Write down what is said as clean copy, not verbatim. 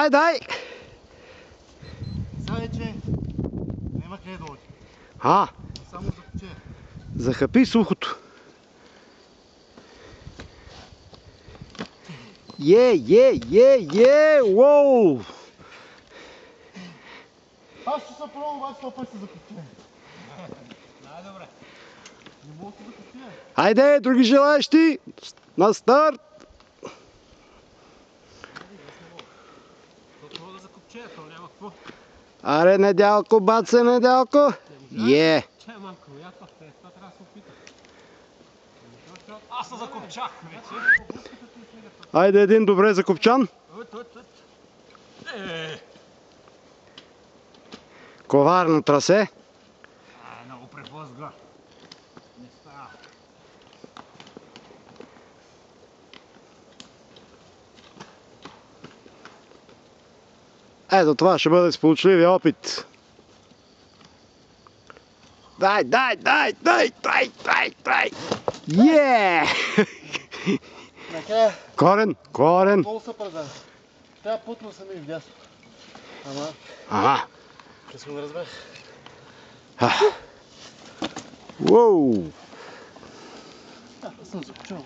Дай! Зайче, няма къде да оди. Само за куче. Захапи сухото. Уоу! Аз ще се пробвам, обаче това пък се закупче. Най-добре. Не мога да се закупче. Хайде, други желаящи! На старт! Какво да закупче, то няма какво. Аре, Недялко, баце, Недялко! Че малко, яко сте, това трябва да се опита. Аз се закупчах вече. Айде, един добре закопчан. Коварно трасе. Много превозга. Не става. Ето това ще бъде сполучливия опит. Дай! Корен! Много са пърда. Трябва путно сами в дясно. Ага. Късно ме разбрах. Уоу! Аз съм закупчал.